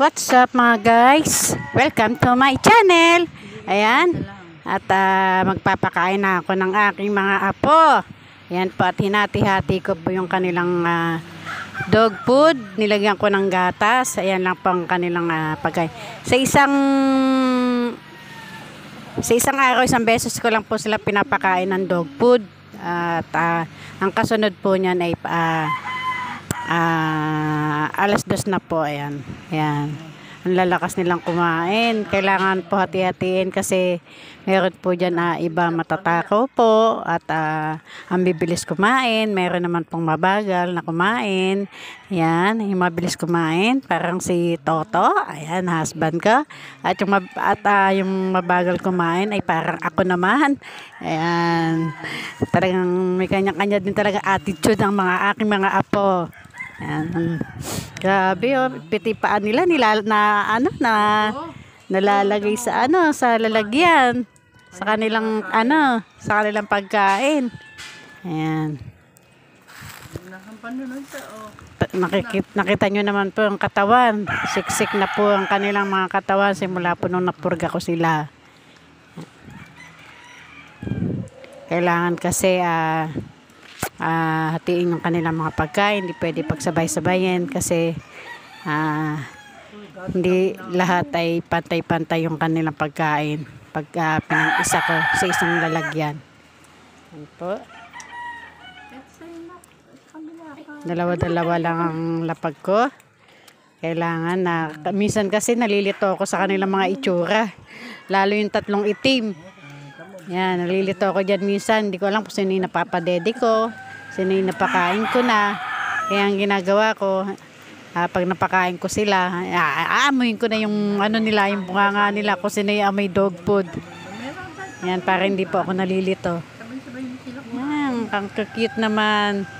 What's up mga guys? Welcome to my channel. Ayan. At magpapakain na ako ng aking mga apo. Ayan po, at hinati-hati ko po yung kanilang dog food. Nilagyan ko ng gatas. Ayan lang po ang kanilang pagkain. Sa isang araw, isang beses ko lang po sila pinapakain ng dog food. At ang kasunod po niyan ay alas 2 na po. Ayan. Ang lalakas nilang kumain. Kailangan po hati-hatiin kasi meron po dyan iba matatakaw po at ang bibilis kumain. Meron naman pong mabagal na kumain. Ayan, yung mabilis kumain parang si Toto. Ayan, husband ko. At yung mabagal kumain ay parang ako naman. Ayan, talagang may kanya-kanya din talaga attitude ang aking mga apo. Ayan. Grabe piti paan nila nalalagay sa sa lalagyan sa kanilang pagkain. Ayan. Nakita nyo naman po ang katawan. Siksik na po ang kanilang mga katawan simula po nung napurga ko sila. Kailangan kasi hatiin yung kanilang mga pagkain. Hindi pwede pagsabay-sabayin kasi hindi lahat ay pantay-pantay yung kanilang pagkain pag pinag-isa ko sa isang lalagyan. Yan po. Dalawa-dalawa lang ang lapag ko. Kailangan minsan kasi nalilito ako sa kanilang mga itsura, lalo yung tatlong itim. Yan, nalilito ako dyan minsan. Hindi ko alam kung sino yung napapadede ko, sino yung napakain ko na. Kaya ang ginagawa ko, pag napakain ko sila, aamuin ko na yung nila, yung bunganga nila kung sino yung amoy dog food. Yan, para hindi po ako nalilito. Yan, ang cute naman.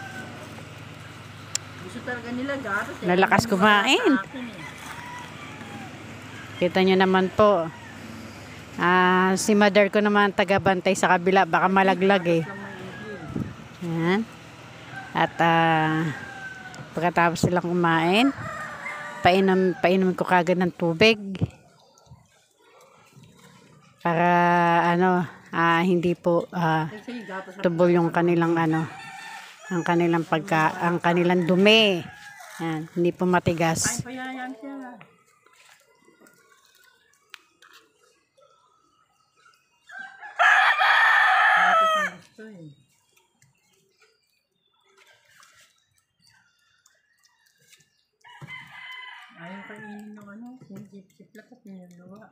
Lalakas kumain. Kita nyo naman po. Si mother ko naman taga-bantay sa kabila, baka malaglag eh. Yan. At pagkatapos silang kumain, painom ko kagad ng tubig para hindi po tubo yung kanilang ang kanilang dumi. Yan, hindi po matigas. Ayaw kainin ng sinip-sip lakas niya gawa.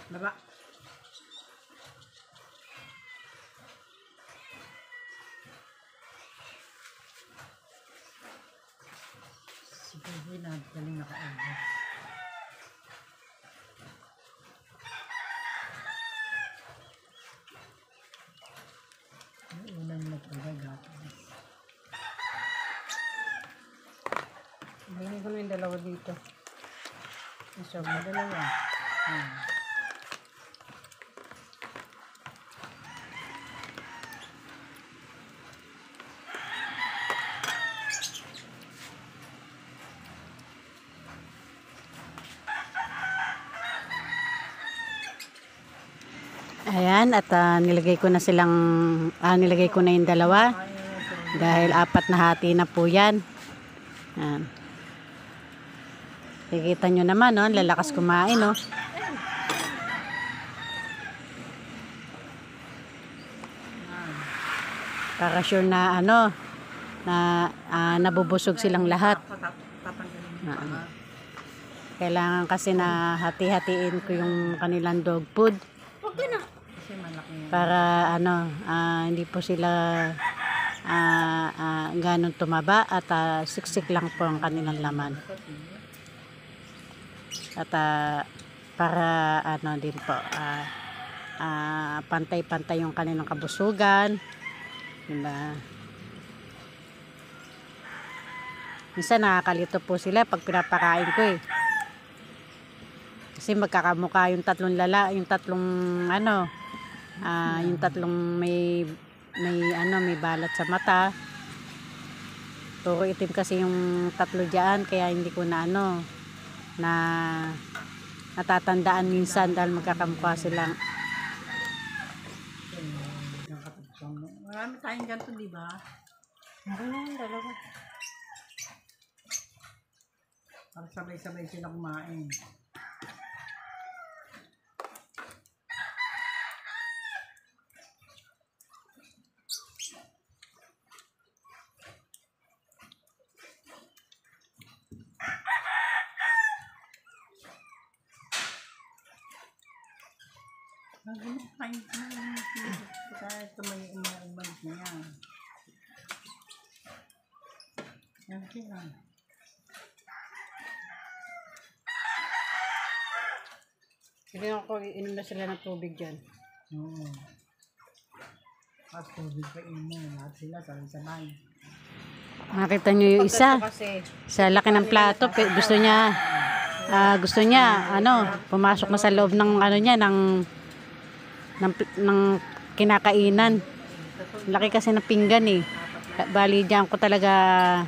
Baba. Sige, nagaling nakaagad. Unang nagpagagatas. Bilhin ko na yung dalawa dito. Isa mo dalawa. Ayan, at nilagay ko na yung dalawa dahil 4 na hati na po yan. Ayan. Kikita nyo naman, lalakas kumain, para sure na nabubusog silang lahat. Kailangan kasi na hati-hatiin ko yung kanilang dog food para hindi po sila ganun tumaba at siksik lang po ang kanilang laman. At para din po pantay-pantay yung kanilang kabusugan, diba? Minsan nakakalito po sila pag pinapakain ko kasi kasi magkakamukha yung tatlong yung tatlong ano, yung tatlong may balat sa mata. Puro itim kasi yung tatlo diyan, kaya hindi ko na na natatandaan minsan dahil magkakamukha silang. Marami tayong ganito, di ba? Meron na yung dalawa. Para sabay-sabay sila kumain. Ano kain na kahit tumayo umalik na yan. Yan sila. Sige ako, inom na sila ng tubig dyan. Oo. At tubig pa mo. Lahat sila sabay-sabay. Nakita nyo yung isa. Sa laki ng plato, gusto niya pumasok na sa loob ng niya ng kinakainan. Laki kasi ng pinggan eh. Bali diyan ko talaga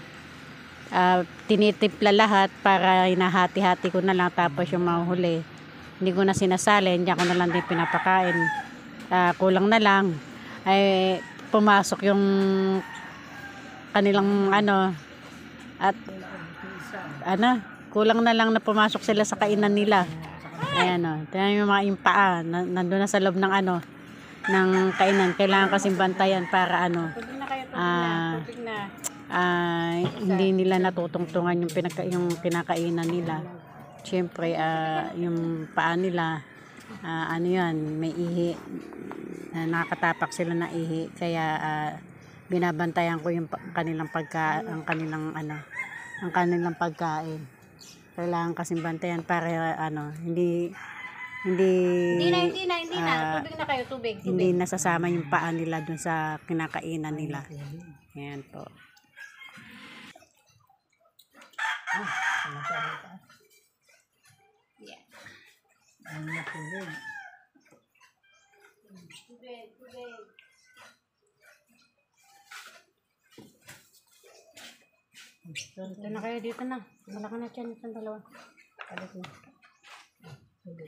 tinitimpla lahat para hinahati-hati ko na lang, tapos yung mahuli hindi ko na sinasalin, diyan ko na lang din pinapakain. Kulang na lang ay pumasok yung kanilang at kulang na lang na pumasok sila sa kainan nila. Ayan tingnan yung mga impaa nandun na sa loob ng ng kainan. Kailangan kasing bantayan para hindi nila natutungtungan yung pinakainan nila. Siyempre yung paa nila may ihi, nakakatapak sila na ihi, kaya binabantayan ko yung kanilang pagkain. Kailangan kasing bantayan para hindi na. Tubig na kayo, tubig. Hindi nasasama yung paa nila dun sa kinakainan nila. Ayan po. Yeah. Ang natulog. Tubig. Dito na kayo, dito na. Malaki na dyan itong dalawa. Balik na. Sige.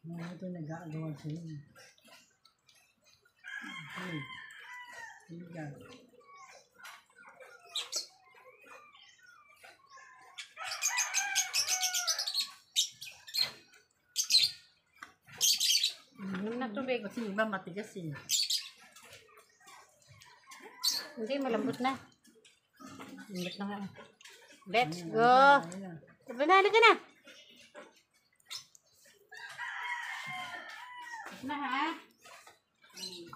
Ito nag-aagawan sila. Okay. Sige ka. Inom na tubig. Kasi iba matigas eh. Hindi, malambot na. Malambot na nga. Let's go. Banali ka na. Na ha?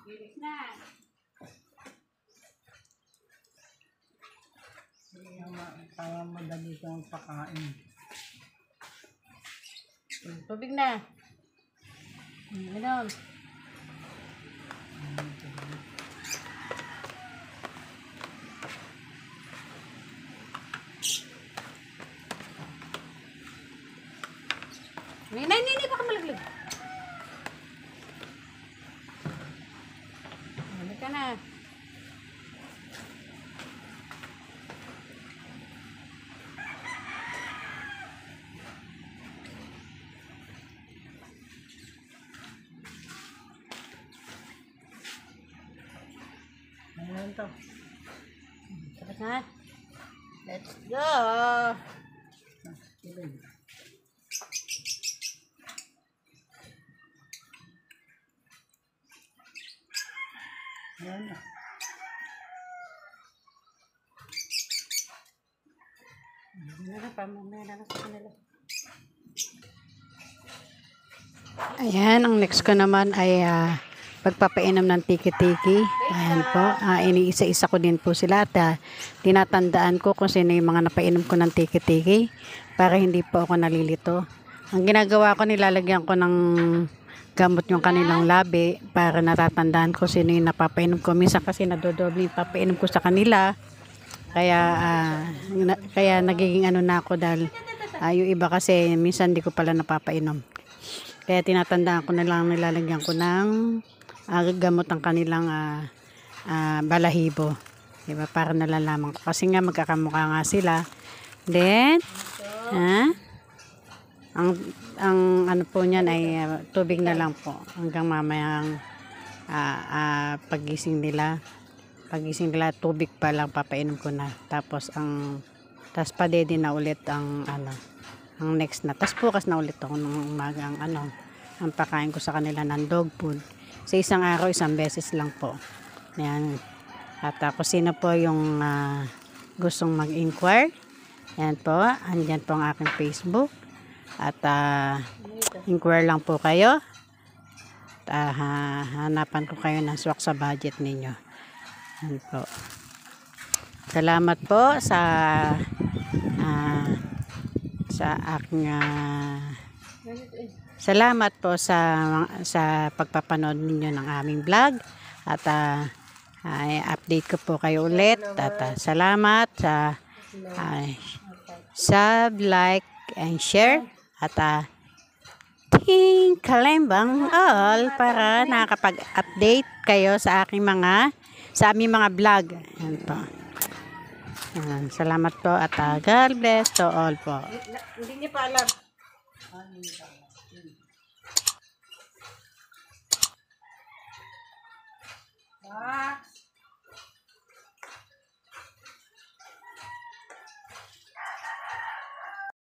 Bilis na. Para madali kang pakain. Tubig na. Inom. Nini, baka malaglag. Balik ka na. Ayan to. Tapos na. Let's go. Sige. Ayan na. Pamamaya na sa kanila. Ayan, ang next ko naman ay pagpapainom ng tiki-tiki. Ayan po, iniisa-isa ko din po sila at tinatandaan ko kung sino yung mga napainom ko ng tiki-tiki para hindi po ako nalilito. Ang ginagawa ko, nilalagyan ko ng gamot yung kanilang labi para natatandaan ko sino yung napapainom ko. Minsan kasi nadodoble yung papainom ko sa kanila. Kaya nagiging ano na ako dahil yung iba kasi minsan hindi ko pala napapainom. Kaya tinatandaan ko na lang, nilalagyan ko ng gamot ang kanilang balahibo. Diba? Para nalalaman ko. Kasi nga magkakamukha nga sila. Then, ang ano po niyan ay tubig na lang po. Hanggang mamayang pagising nila. Pagising nila, tubig pa lang papainom ko na. Tapos padede na ulit ang next na. Tapos bukas na ulit ako ng umaga ang pakain ko sa kanila ng dog food. Sa isang araw, isang beses lang po. Yan. At kung sino po yung gustong mag-inquire, yan po, andyan po ang aking Facebook. At inquire lang po kayo. At hanapan ko kayo ng swak sa budget ninyo. Yan po. Salamat po sa aking salamat po sa pagpapanood ninyo ng aming vlog at i-update ko po kayo ulit at salamat sa sub, like and share at ting kalembang all para nakapag-update kayo sa aming mga vlog. Yan po. Salamat po at God bless to all po. Hindi niya pa alam. Ah,